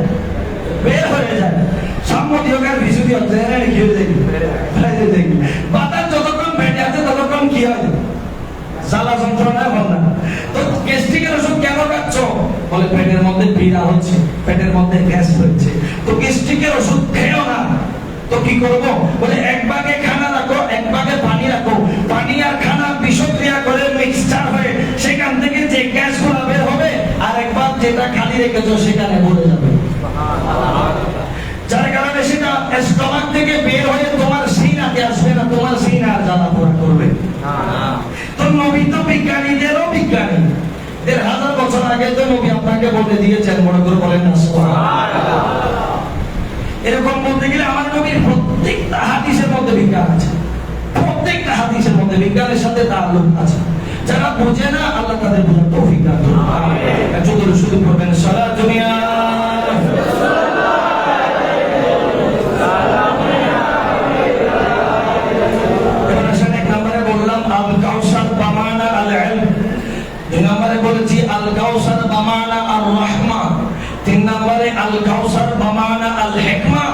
বের হয়ে যায়। সাম্মতিকার বিশুদ্ধি হচ্ছে কি হয়ে যায়? বাতাস যতক্ষণ পেটে আছে ততক্ষণ কি হয়? জ্বালা যন্ত্রণা হয় না। তো গ্যাস্ট্রিকের ওষুধ কেন খাচ্ছ? বলে পেটের মধ্যে পীড়া হচ্ছে, পেটের মধ্যে গ্যাস হচ্ছে। তো গ্যাস্ট্রিকের ওষুধ খেও না। তো কি করবো? বলে ১ ভাগে খানা রাখো, ১ ভাগে পানি রাখো। পানি আর খানা বিষক্রিয়া করে মিক্সচার হয়ে সেখান থেকে যে গ্যাসগুলো বের হবে আর ১ ভাগ যেটা খালি রেখেছো সেখানে ভরে যাবে। যার কারণে সেটা স্টমাক থেকে বের হয়ে তোমার সিনাতে আসবে না, তোমার সিনা আর জ্বালা পোড়া করবে না। তো নবী তো বিজ্ঞানীদেরও বিজ্ঞানী। ১,৫০০ বছর আগে তো নবী আপনাকে বলে দিয়েছেন, মনে করে বলেন না সুবহানাল্লাহ। এরকম বলতে গেলে আমার নবীর প্রত্যেকটা হাদিসের মধ্যে বিজ্ঞান আছে, প্রত্যেকটা হাদিসের মধ্যে বিজ্ঞানের সাথে তাআল্লুক আছে। যারা বোঝে না আল্লাহ তাদের বোঝার তৌফিক দান করুন। আমিন। শুরু করবেন সালাতু মিয়া বলেছি আল কাউসার বামানা আর রাহমা, 3 নম্বরে আল কাউসার বামানা আল হিকমা,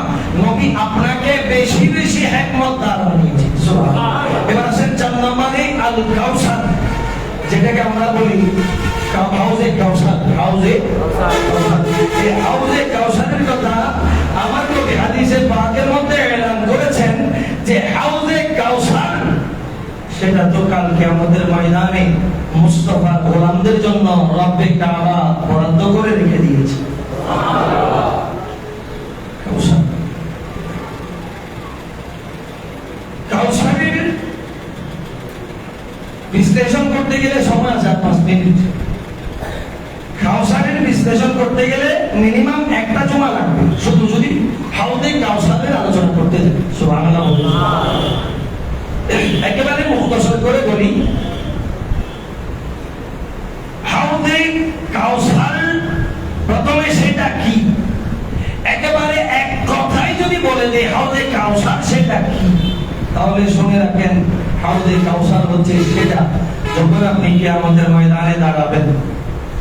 নবী আপনাকে বেশি বেশি হিকমত দান করেছে। সুবহানাল্লাহ। এবার আসেন 4 নম্বরে আল কাউসার, যেটাকে আমরা বলি হাউজে কাউসার। হাউজে কাউসার, এই হাউজে কাউসারের কথা আমার নবী হাদিসে পাকের মধ্যে এলান করেছেন যে হাউজে কাউসার সেটা তো কাল কিয়ামতের ময়দানে মুস্তাফা গোলামদের জন্য রব্বে কাবা বরাদ্দ করে রেখে দিয়েছে। কাউসার, কাউসারের বিশ্লেষণ করতে গেলে সময় আছে 5 মিনিট। কাউসারের বিশ্লেষণ করতে গেলে মিনিমাম একটা জমা লাগবে, শুধু যদি হাউজে কাউসারের আলোচনা করতে যাই। সুবহানাল্লাহ। একেবারে মুখতসর করে বলি, হাউজে কাউসার প্রথমে সেটা কি, একেবারে এক কথাই যদি বলে দেয় হাউজে কাউসার সেটা কি, তাহলে শুনে রাখেন হাউজে কাউসার হচ্ছে সেটা যখন আপনি কিয়ামতের ময়দানে দাঁড়াবেন।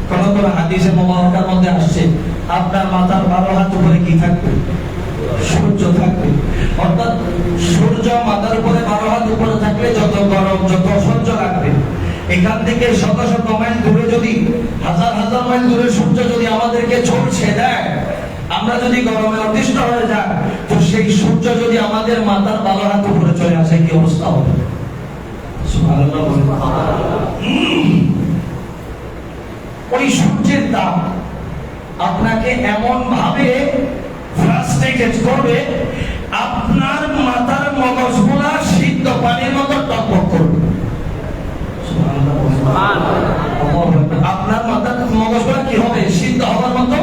কোন কোন হাদিসে মুবারকার মধ্যে আসছে আপনার মাথার 12 হাত উপরে কি থাকবে? সূর্য থাকবে। অর্থাৎ সূর্য মাথার উপরে 12 হাত উপরে থাকলে যত গরম, যত অসহ্য লাগবে, এখান থেকে শত শত মাইল দূরে যদি, হাজার হাজার মাইল দূরে সূর্য যদি আমাদেরকে ঝলসে দেয়, আমরা যদি গরমে অতিষ্ঠ হয়ে যাই, তো সেই সূর্য যদি আমাদের মাথার 12 হাত উপরে চলে আসে কি অবস্থা হবে? সুবহানাল্লাহ। ওই সূর্যের তাপ আপনাকে এমন ভাবে ফ্রাস্ট্রেটেড করবে, আপনার মাথার মগজগুলা সিদ্ধ পানির মতো টকবক করবে। আপনার মাথার মগজগুলা কি হবে? সিদ্ধ হওয়ার মতো।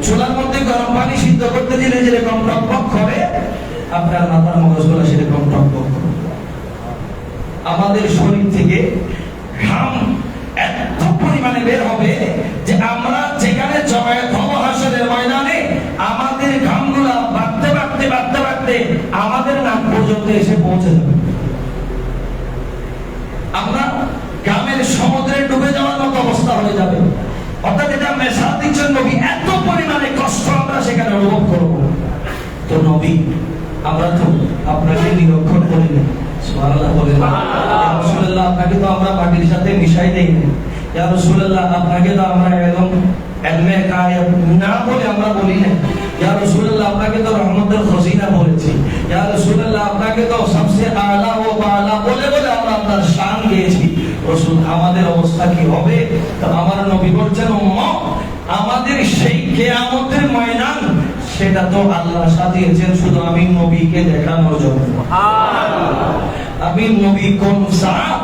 চুলার মধ্যে গরম পানি সিদ্ধ করতে দিলে যেরকম টকবক করে, আপনার মাথার মগজগুলা সেরকম টকবক করবে। আমাদের শরীর থেকে ঘাম এত পরিমাণে বের হবে যে আমরা যেখানে জমায়েত হব হাসরের ময়দানে, আমাদের ঘামগুলা বাড়তে বাড়তে বাড়তে বাড়তে আমাদের নাক পর্যন্ত এসে পৌঁছে যাবে। আমরা ঘামের সমুদ্রে ডুবে যাওয়ার মতো অবস্থা হয়ে যাবে। অর্থাৎ এটা মেসাল দিচ্ছেন নবী, এত পরিমাণে কষ্ট আমরা সেখানে অনুভব করব। তো নবী, আমরা তো আপনাকে নিরক্ষণ করি না। সুবহানাল্লাহ বলেন। ইয়া রাসূলুল্লাহ, আপনাকে তো আমরা মাটির সাথে মিশাই দেই না। ইয়া রাসূলুল্লাহ, আপনাকে তো আমরা একদম ইলমে গায়ব না বলে আমরা বলি না। ইয়া রাসূলুল্লাহ, আপনাকে তো রহমতের খজিনা বলেছি। ইয়া রাসূলুল্লাহ, আপনাকে তো সবচেয়ে আলা ও বালা বলে বলে আমরা আপনার শান গেয়েছি। রাসূল, আমাদের অবস্থা কি হবে? তো আমার নবী বলছেন, উম্মত, আমাদের সেই কিয়ামতের ময়দান সেটা তো আল্লাহ সাজিয়েছেন শুধু আমি নবীকে দেখানোর জন্য। আমি নবী কোন সাহাব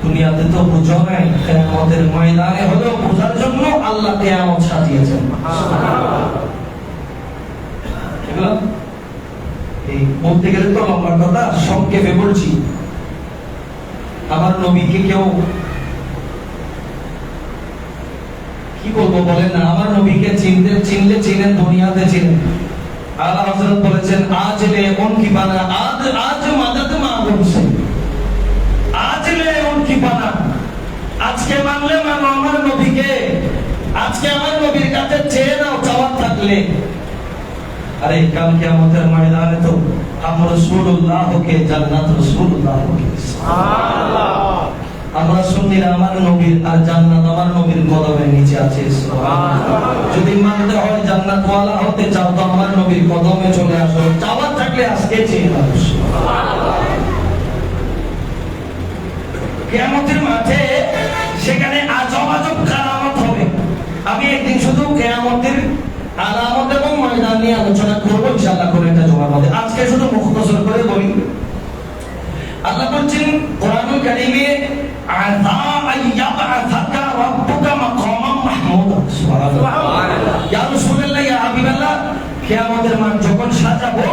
দুনিয়াতে তো বুঝো নাই, কিয়ামতের ময়দানে হলো বোঝার জন্য আল্লাহ কিয়ামত সাজিয়েছেন। এগুলো এই বলতে গেলে তো লম্বা কথা, সংক্ষেপে বলছি। আমার নবীকে কেউ কি বলবো বলেন না, আমার নবীকে চিনলে চিনেন, দুনিয়াতে চিনেন। আলা হযরত বলেছেন, আজ লে উনকি বানা, আজ মদদ মাঙ্গুম সে, আজ লে উনকি বানা, আজকে মানলে মানো আমার নবীকে, আজকে আমার নবীর কাছে চেয়ে নাও চাওয়ার থাকলে। আরে কাল কিয়ামতের ময়দানে তো हम রাসূলুল্লাহ কে জান্নাত রাসূলুল্লাহ কে সুবহানাল্লাহ, আমরা সুন্নিরা আমার নবীর আর জান্নাত আমার নবীর কদমের নিচে আছে। সুবহানাল্লাহ। যদি মানতে হয় জান্নাত ওয়ালা হতে চাও তো আমার নবীর কদমে চলে আসো, চাওয়ার থাকলে আজকে চেয়ে নাও। সুবহানাল্লাহ। কিয়ামতের মাঠে সেখানে আজব আজব কারামত হবে। আমি একদিন শুধু কিয়ামতের আলামত এবং ময়দান নিয়ে আলোচনা করব ইনশাআল্লাহ করে একটা জমার মধ্যে। আজকে শুধু মুখতসর করে বলি। আল্লাহ বলছেন কোরআনুল কারীমে, আযা আইয়াবআসাকা রাব্বুকা মাকামান মাহমুদা। সুবহানাল্লাহ। ইয়া রাসূলুল্লাহ, ইয়া হাবিবাল্লাহ, কিয়ামতের মাঠ যখন সাজাবো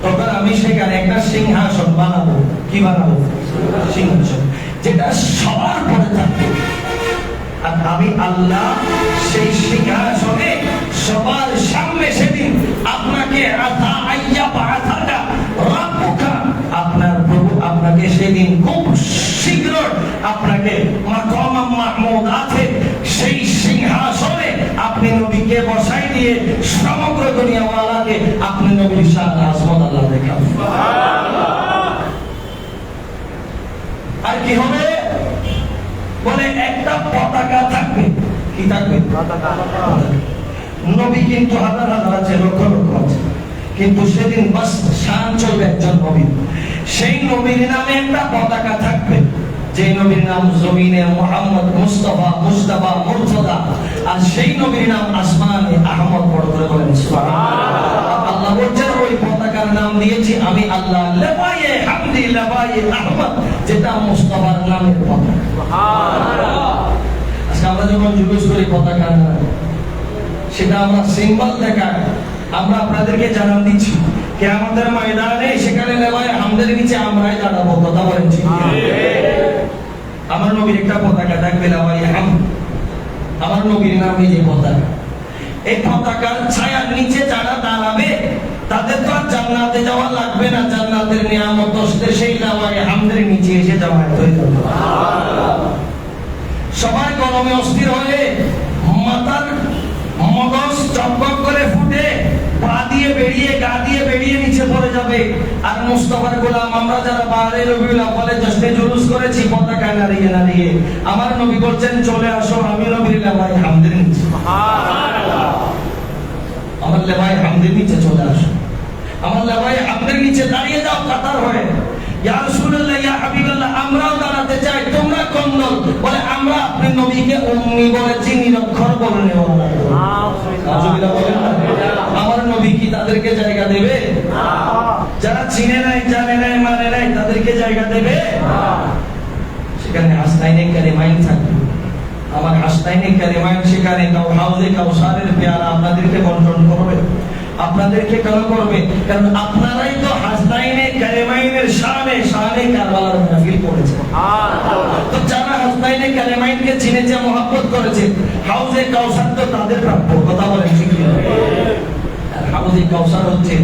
তখন আমি সেখানে একটা সিংহাসন বানাবো। কি বানাবো? সিংহাসন, যেটা সবার পরে থাকবে। আর আমি আল্লাহ সেই সিংহাসনে সবার সামনে সেদিন আপনাকে আপনার প্রভু আপনাকে সেদিন খুব শীঘ্র আপনাকে মাকাম মাহমুদ আছে সেই সিংহাসনে আপনি নবীকে বসাই দিয়ে সমগ্র দুনিয়াওয়ালাকে আপনি নবীর শান আজমত আল্লাহ দেখাবেন। আর কি হবে? বলে একটা পতাকা থাকবে। কি থাকবে? নবী কিন্তু হাজার হাজার আছে, লক্ষ লক্ষ আছে, কিন্তু সেদিন বাস শান চলবে একজন নবী। সেই নবীর নামে একটা পতাকা থাকবে, যে নবীর নাম জমিনে মুহাম্মদ মুস্তাফা মুস্তাফা মুর্তজা, আর সেই নবীর নাম আসমানে আহমদ। বড় করে বলেন সুবহানাল্লাহ। আল্লাহ বলছেন ওই পতাকার নাম দিয়েছি আমি আল্লাহ, লাবায়ে হামদি লাবায়ে আহমদ, যেটা মুস্তাফার নামের পতাকা। সুবহানাল্লাহ। আজকে আমরা যখন জুলুস করি পতাকা সেটা আমরা সিম্বল দেখাই, আমরা আপনাদেরকে জানান দিচ্ছি কিয়ামতের ময়দানে সেখানে লাবায়ে হামদের নিচে আমরাই দাঁড়াবো। কথা বলেন ঠিক? আমার নবীর একটা পতাকা থাকবে লাবায়ে হামদ, আমার নবীর নামে যে পতাকা, এই পতাকার ছায়ার নিচে যারা দাঁড়াবে তাদের তো আর জান্নাতে যাওয়া লাগবে না, জান্নাতের নিয়ামত আসলে সেই লাবায়ে হামদের নিচে এসে জামায়াত হয়ে যাবে। সবাই গরমে অস্থির হয়ে মাথার মগজ চকচক করে ফুটে পা দিয়ে বেরিয়ে গা দিয়ে বেরিয়ে নিচে পড়ে যাবে। আর মুস্তাফার গোলাম আমরা যারা বাইরে রবিউল আউয়ালে জশ্নে জুলুস করেছি পতাকা নাড়িয়ে নাড়িয়ে, আমার নবী বলছেন চলে আসো আমি নবীর লাবায়ে হামদের নিচে। সুবহানাল্লাহ। আমার লাবায়ে হামদের নিচে চলে আসো, আমার লাবায়ে হামদের নিচে দাঁড়িয়ে যাও কাতার হয়ে। ইয়া রাসূলুল্লাহ ইয়া হাবিবাল্লাহ আমরাও দাঁড়াতে চাই, তোমরা কোন দল? বলে আমরা আপনি নবীকে উম্মি বলেছি, নিরক্ষর বলে নেওয়া। আমার নবী কি তাদেরকে জায়গা দেবে? যারা চিনে নাই জানে নাই মানে নাই তাদেরকে জায়গা দেবে? সেখানে হাসনাইনে কারিমাইন থাকবে, আমার হাসনাইনে কারিমাইন সেখানে হাউজে কাউসারের পেয়ারা আপনাদেরকে বন্টন করবে। আপনাদেরকে কেন করবে? কারণ আপনারাই তো হাসনাইনে কারিমাইনের শানে শানে কারবালার মাহফিল করেছে। তো যারা হাসনাইনে কারিমাইনকে চিনেছে মহব্বত করেছে, হাউজে কাউসার তো তাদের প্রাপ্য। কথা বলেন ঠিক? আর হাউজে কাউসার হচ্ছে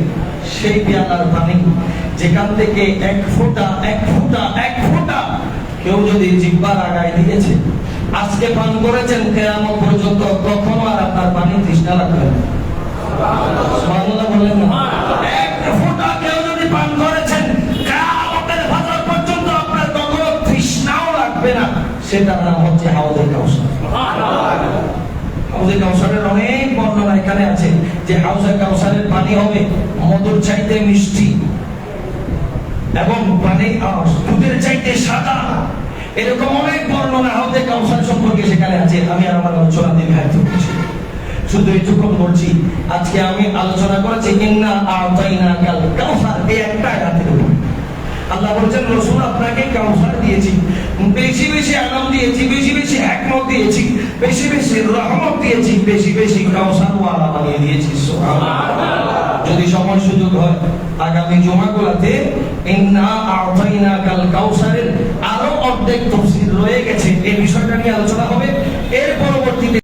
সেই পেয়ালার পানি যেখান থেকে এক ফোঁটা এক ফোঁটা এক ফোঁটা কেউ যদি জিহ্বার আগায় দিয়েছে, আজকে পান করেছেন, কিয়ামত পর্যন্ত কখনো আর আপনার পানি তৃষ্ণা লাগবে না। সুবহানাল্লাহ বলেন না? এক ফোঁটা কেউ যদি পান করেছেন, কিয়ামতের ফজর পর্যন্ত আপনার কখনো তৃষ্ণাও লাগবে না। সেটার নাম হচ্ছে হাউজে কাউসার। সুবহানাল্লাহ। হাউজে কাউসারের অনেক বর্ণনা এখানে আছে, যে হাউজে কাউসারের পানি হবে মধুর চাইতে মিষ্টি এবং পানি দুধের চাইতে সাদা। এরকম অনেক বর্ণনা হাউজে কাউসার সম্পর্কে সেখানে আছে। আমি আর আমার আলোচনা দীর্ঘায়িত করছি, শুধু এইটুকু বলছি। আজকে আমি আলোচনা করেছি ইন্না আ'তাইনাকাল কাউসার, এই একটা আয়াতের উপর। আল্লাহ বলেছেন রাসূল আপনাকে কাউসার দিয়েছি, বেশি বেশি আনাম দিয়েছি, বেশি বেশি হিকমত দিয়েছি, বেশি বেশি রহমত দিয়েছি, বেশি বেশি কাউসার ওয়ালা বানিয়ে দিয়েছি। সুবহানাল্লাহ। যদি সময় সুযোগ হয় আগামী জুমাগুলোতে ইন্না আ'তাইনাকাল কাউসারের আরো অর্ধেক তাফসীর রয়ে গেছে, এই বিষয়টা নিয়ে আলোচনা হবে। এর পরবর্তীতে